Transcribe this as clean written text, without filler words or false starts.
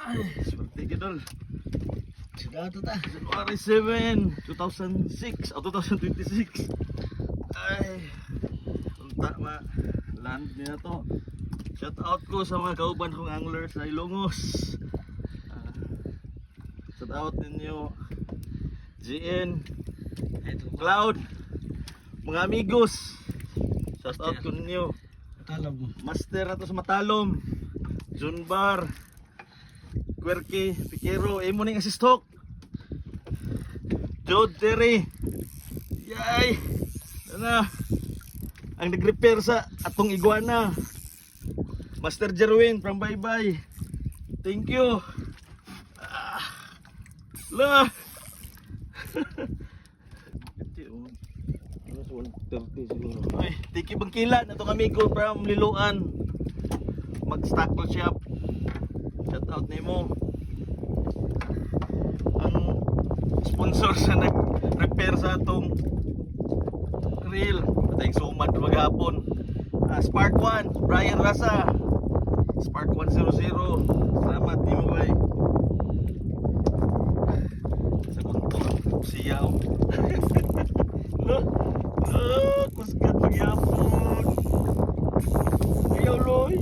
Ay, swerte ka dol. Sudah to ta. January 7, 2006 o 2026. Ay, unta ma land niya to. Shout out ko sa mga kauban kong anglers sa Ilongos. Shout out ninyo GN, Cloud, mga amigos. Shout out ko ninyo. Talam mo. Master ato sa Matalom, Junbar, Quirky, Piquero, imo ning assist talk. Jod Terry. Yay! Ano? Ang nag-repair sa atong iguana. Master Jerwin from Bye Bye. Thank you. La. 130 siguro. Ay, tiki bangkila na itong amigo from Liloan. Mag-stackle shop. Shout out nimo. Ang sponsor sa nag-repair sa atong reel. Patayang sumad maghapon. Spark 1, Brian Rasa. Spark 100. Salamat nimo bay. Sa kuntong siyaw. Kusgat pagyapon. Ayaw loy.